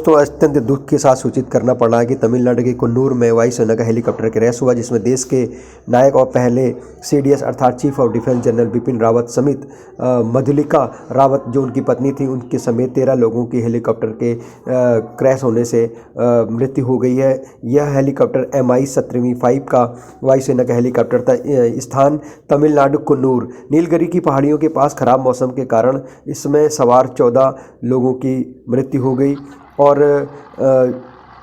तो अत्यंत दुख के साथ सूचित करना पड़ रहा है कि तमिलनाडु के कुन्नूर में वायुसेना का हेलीकॉप्टर क्रैश हुआ, जिसमें देश के नायक और पहले सीडीएस अर्थात chief of defence general Bipin Rawat समेत मधुलिका रावत जो उनकी पत्नी थी उनके समेत 13 लोगों की हेलीकॉप्टर के क्रैश होने से मृत्यु हो गई है। यह हेलीकॉप्टर MI-17V5 का वायुसेना का हेलीकॉप्टर था। स्थान तमिलनाडु कुन्नूर। नीलगिरी की पहाड़ियों के पास खराब मौसम के कारण इसमें सवार 14 लोगों की मृत्यु हो गई और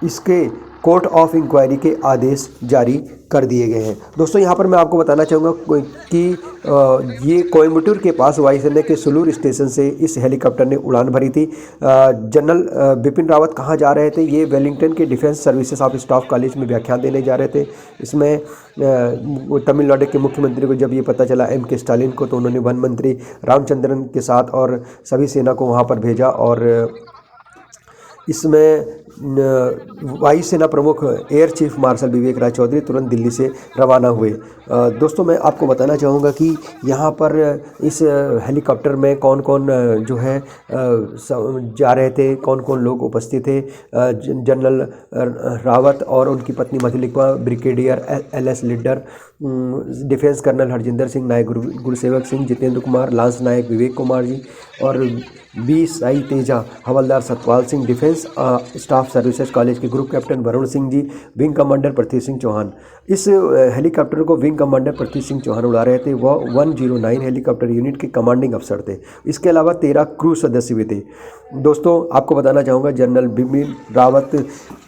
इसके कोर्ट ऑफ इंक्वायरी के आदेश जारी कर दिए गए हैं। दोस्तों यहाँ पर मैं आपको बताना चाहूँगा कि ये कोयम्बटूर के पास वायुसेना के सुलूर स्टेशन से इस हेलीकॉप्टर ने उड़ान भरी थी। जनरल बिपिन रावत कहाँ जा रहे थे? ये वेलिंगटन के defence services of staff college में व्याख्यान देने जा रहे थे। इसमें तमिलनाडु के मुख्यमंत्री को जब ये पता चला MK स्टालिन को, तो उन्होंने वन मंत्री रामचंद्रन के साथ और सभी सेना को वहाँ पर भेजा और इसमें वायुसेना प्रमुख एयर चीफ मार्शल विवेक राय चौधरी तुरंत दिल्ली से रवाना हुए। दोस्तों मैं आपको बताना चाहूँगा कि यहाँ पर इस हेलीकॉप्टर में कौन कौन जो है जा रहे थे, कौन कौन लोग उपस्थित थे। जनरल रावत और उनकी पत्नी Madhulika, brigadier LS Lidder, defence colonel Harjinder Singh, Naik Gursewak Singh, Jitendra Kumar, lance Naik Vivek Kumar ji और BSI Teja, Havildar Satpal Singh, defence staff services college के group captain Varun Singh ji, wing commander Prithvi Singh Chauhan. इस हेलीकॉप्टर को विंग कमांडर पृथ्वी सिंह चौहान उड़ा रहे थे। वह 109 हेलीकॉप्टर यूनिट के कमांडिंग अफसर थे। इसके अलावा 13 क्रू सदस्य भी थे। दोस्तों आपको बताना चाहूँगा जनरल बिपिन रावत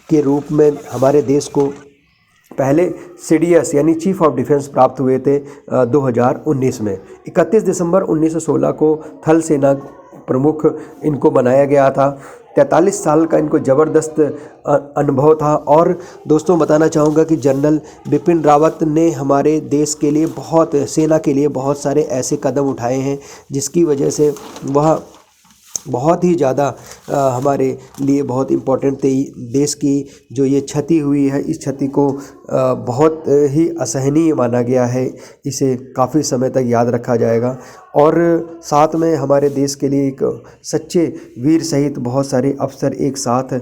के रूप में हमारे देश को पहले CDS यानी चीफ ऑफ डिफेंस प्राप्त हुए थे 2019 में। 31 दिसंबर 1916 को थल सेना प्रमुख इनको बनाया गया था। 43 साल का इनको ज़बरदस्त अनुभव था। और दोस्तों बताना चाहूँगा कि जनरल बिपिन रावत ने हमारे देश के लिए सेना के लिए बहुत सारे ऐसे कदम उठाए हैं जिसकी वजह से वह बहुत ही ज़्यादा हमारे लिए बहुत इम्पोर्टेंट थे। देश की जो ये क्षति हुई है, इस क्षति को बहुत ही असहनीय माना गया है। इसे काफ़ी समय तक याद रखा जाएगा और साथ में हमारे देश के लिए एक सच्चे वीर सहित बहुत सारे अफसर एक साथ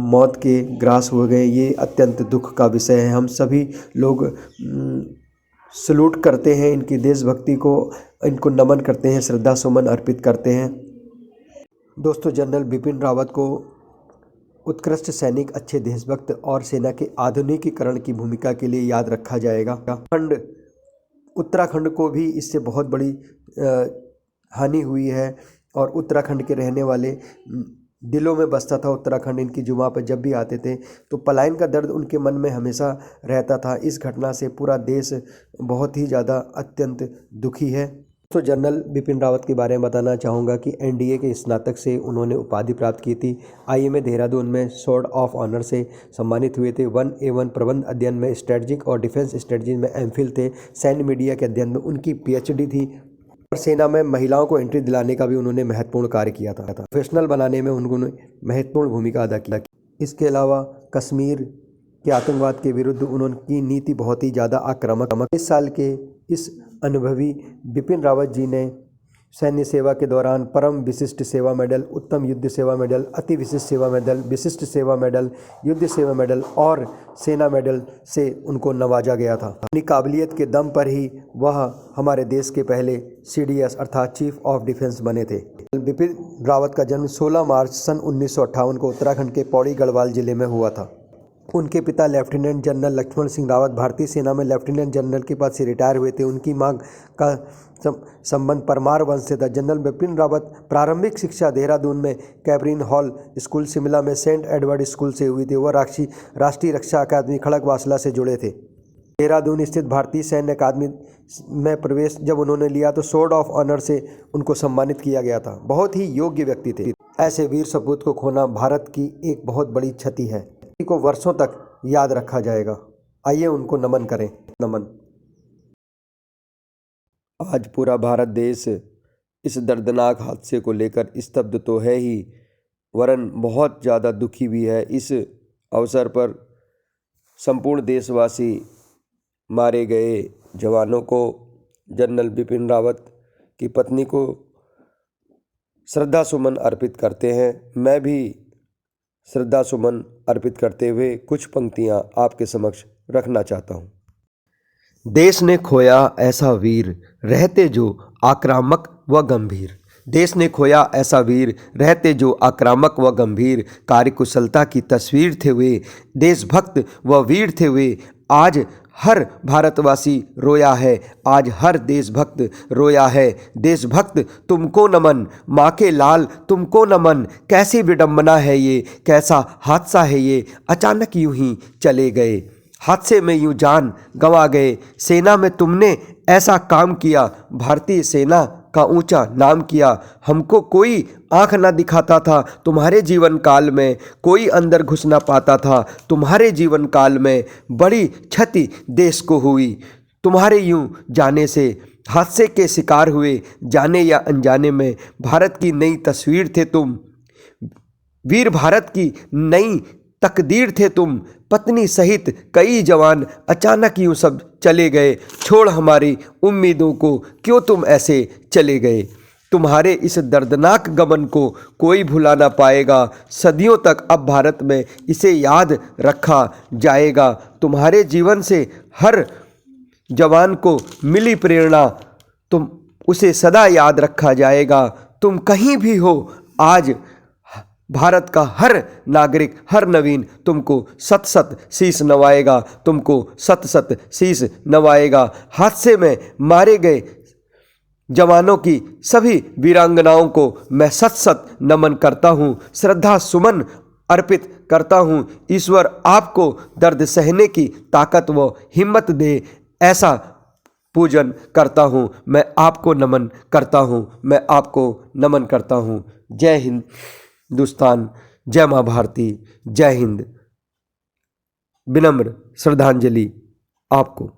मौत के ग्रास हो गए। ये अत्यंत दुख का विषय है। हम सभी लोग सलूट करते हैं इनकी देशभक्ति को, इनको नमन करते हैं, श्रद्धा सुमन अर्पित करते हैं। दोस्तों जर्नल बिपिन रावत को उत्कृष्ट सैनिक, अच्छे देशभक्त और सेना के आधुनिकीकरण की भूमिका के लिए याद रखा जाएगा। उत्तराखंड को भी इससे बहुत बड़ी हानि हुई है और उत्तराखंड के रहने वाले दिलों में बसता था उत्तराखंड। इनकी जुबां पर जब भी आते थे तो पलायन का दर्द उनके मन में हमेशा रहता था। इस घटना से पूरा देश बहुत ही ज़्यादा अत्यंत दुखी है। तो जनरल बिपिन रावत के बारे में बताना चाहूँगा कि NDA के स्नातक से उन्होंने उपाधि प्राप्त की थी। IMA देहरादून में स्वॉर्ड ऑफ ऑनर से सम्मानित हुए थे। 1A1 प्रबंध अध्ययन में स्ट्रेटजिक और डिफेंस स्ट्रेटजी में MPhil थे। सैन्य मीडिया के अध्ययन में उनकी PhD थी और सेना में महिलाओं को एंट्री दिलाने का भी उन्होंने महत्वपूर्ण कार्य किया था। प्रोफेशनल बनाने में उन्होंने महत्वपूर्ण भूमिका अदा की। इसके अलावा कश्मीर के आतंकवाद के विरुद्ध उनकी नीति बहुत ही ज़्यादा आक्रामक। इस साल के इस अनुभवी बिपिन रावत जी ने सैन्य सेवा के दौरान परम विशिष्ट सेवा मेडल, उत्तम युद्ध सेवा मेडल, अति विशिष्ट सेवा मेडल, विशिष्ट सेवा मेडल, युद्ध सेवा मेडल और सेना मेडल से उनको नवाजा गया था। अपनी काबिलियत के दम पर ही वह हमारे देश के पहले CDS अर्थात चीफ ऑफ डिफेंस बने थे। बिपिन रावत का जन्म 16 मार्च सन 1958 को उत्तराखंड के पौड़ी गढ़वाल जिले में हुआ था। उनके पिता लेफ्टिनेंट जनरल लक्ष्मण सिंह रावत भारतीय सेना में लेफ्टिनेंट जनरल के पद से रिटायर हुए थे। उनकी मां का संबंध परमार वंश से था। जनरल बिपिन रावत प्रारंभिक शिक्षा देहरादून में कैब्रिन हॉल स्कूल, शिमला में सेंट एडवर्ड स्कूल से हुई थी। वह राष्ट्रीय रक्षा अकादमी खड़गवासला से जुड़े थे। देहरादून स्थित भारतीय सैन्य अकादमी में प्रवेश जब उन्होंने लिया तो स्वॉर्ड ऑफ ऑनर से उनको सम्मानित किया गया था। बहुत ही योग्य व्यक्ति थे। ऐसे वीर सपूत को खोना भारत की एक बहुत बड़ी क्षति है, को वर्षों तक याद रखा जाएगा। आइए उनको नमन करें। नमन। आज पूरा भारत देश इस दर्दनाक हादसे को लेकर स्तब्ध तो है ही, वरन बहुत ज़्यादा दुखी भी है। इस अवसर पर संपूर्ण देशवासी मारे गए जवानों को, जनरल बिपिन रावत की पत्नी को श्रद्धा सुमन अर्पित करते हैं। मैं भी श्रद्धा सुमन अर्पित करते हुए कुछ पंक्तियां आपके समक्ष रखना चाहता हूं। देश ने खोया ऐसा वीर, रहते जो आक्रामक व गंभीर। देश ने खोया ऐसा वीर, रहते जो आक्रामक व गंभीर। कार्यकुशलता की तस्वीर थे वे, देशभक्त व वीर थे वे। आज हर भारतवासी रोया है, आज हर देशभक्त रोया है। देशभक्त तुमको नमन, माँ के लाल तुमको नमन। कैसी विडंबना है ये, कैसा हादसा है ये, अचानक यूं ही चले गए। हादसे में यूं जान गंवा गए। सेना में तुमने ऐसा काम किया, भारतीय सेना का ऊंचा नाम किया। हमको कोई आंख ना दिखाता था, तुम्हारे जीवन काल में कोई अंदर घुस ना पाता था। तुम्हारे जीवन काल में बड़ी क्षति देश को हुई। तुम्हारे यूं जाने से हादसे के शिकार हुए, जाने या अनजाने में भारत की नई तस्वीर थे तुम। वीर भारत की नई तकदीर थे तुम। पत्नी सहित कई जवान अचानक यूं सब चले गए। छोड़ हमारी उम्मीदों को क्यों तुम ऐसे चले गए। तुम्हारे इस दर्दनाक गमन को कोई भुला ना पाएगा। सदियों तक अब भारत में इसे याद रखा जाएगा। तुम्हारे जीवन से हर जवान को मिली प्रेरणा, तुम उसे सदा याद रखा जाएगा। तुम कहीं भी हो, आज भारत का हर नागरिक, हर नवीन तुमको सत सत शीश नवाएगा, तुमको सत सत शीश नवाएगा। हादसे में मारे गए जवानों की सभी वीरांगनाओं को मैं सत सत नमन करता हूँ, श्रद्धा सुमन अर्पित करता हूँ। ईश्वर आपको दर्द सहने की ताकत व हिम्मत दे, ऐसा पूजन करता हूँ। मैं आपको नमन करता हूँ, मैं आपको नमन करता हूँ। जय हिंद हिंदुस्तान, जय माँ भारती, जय हिंद। विनम्र श्रद्धांजलि आपको।